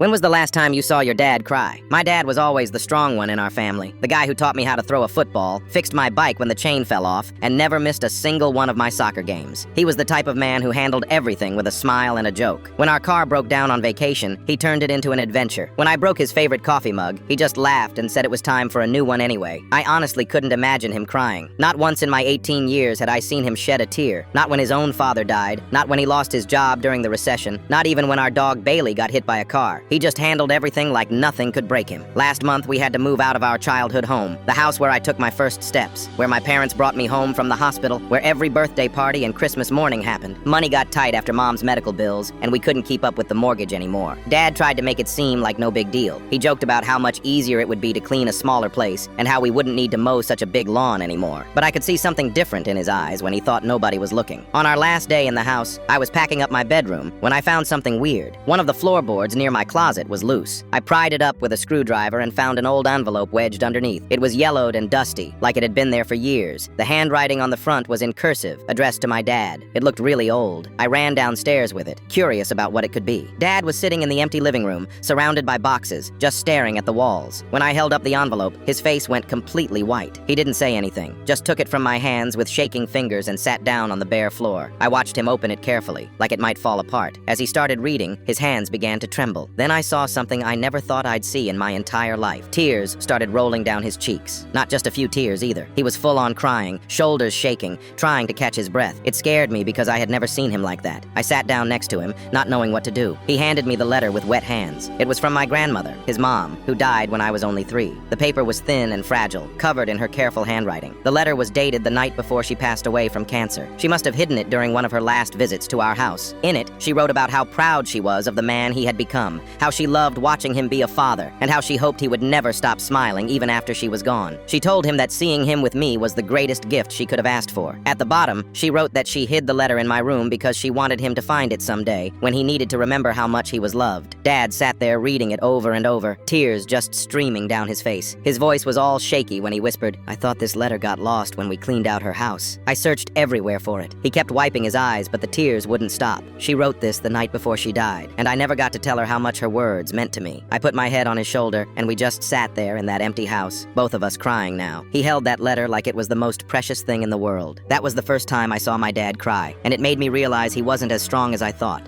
When was the last time you saw your dad cry? My dad was always the strong one in our family. The guy who taught me how to throw a football, fixed my bike when the chain fell off, and never missed a single one of my soccer games. He was the type of man who handled everything with a smile and a joke. When our car broke down on vacation, he turned it into an adventure. When I broke his favorite coffee mug, he just laughed and said it was time for a new one anyway. I honestly couldn't imagine him crying. Not once in my 18 years had I seen him shed a tear. Not when his own father died, not when he lost his job during the recession, not even when our dog Bailey got hit by a car. He just handled everything like nothing could break him. Last month, we had to move out of our childhood home, the house where I took my first steps, where my parents brought me home from the hospital, where every birthday party and Christmas morning happened. Money got tight after Mom's medical bills, and we couldn't keep up with the mortgage anymore. Dad tried to make it seem like no big deal. He joked about how much easier it would be to clean a smaller place, and how we wouldn't need to mow such a big lawn anymore. But I could see something different in his eyes when he thought nobody was looking. On our last day in the house, I was packing up my bedroom when I found something weird. One of the floorboards near my closet was loose. I pried it up with a screwdriver and found an old envelope wedged underneath. It was yellowed and dusty, like it had been there for years. The handwriting on the front was in cursive, addressed to my dad. It looked really old. I ran downstairs with it, curious about what it could be. Dad was sitting in the empty living room, surrounded by boxes, just staring at the walls. When I held up the envelope, his face went completely white. He didn't say anything, just took it from my hands with shaking fingers and sat down on the bare floor. I watched him open it carefully, like it might fall apart. As he started reading, his hands began to tremble. Then I saw something I never thought I'd see in my entire life. Tears started rolling down his cheeks. Not just a few tears either. He was full on crying, shoulders shaking, trying to catch his breath. It scared me because I had never seen him like that. I sat down next to him, not knowing what to do. He handed me the letter with wet hands. It was from my grandmother, his mom, who died when I was only 3. The paper was thin and fragile, covered in her careful handwriting. The letter was dated the night before she passed away from cancer. She must have hidden it during one of her last visits to our house. In it, she wrote about how proud she was of the man he had become, how she loved watching him be a father, and how she hoped he would never stop smiling even after she was gone. She told him that seeing him with me was the greatest gift she could have asked for. At the bottom, she wrote that she hid the letter in my room because she wanted him to find it someday when he needed to remember how much he was loved. Dad sat there reading it over and over, tears just streaming down his face. His voice was all shaky when he whispered, "I thought this letter got lost when we cleaned out her house." I searched everywhere for it. He kept wiping his eyes, but the tears wouldn't stop. She wrote this the night before she died, and I never got to tell her how much her words meant to me. I put my head on his shoulder, and we just sat there in that empty house, both of us crying now. He held that letter like it was the most precious thing in the world. That was the first time I saw my dad cry, and it made me realize he wasn't as strong as I thought.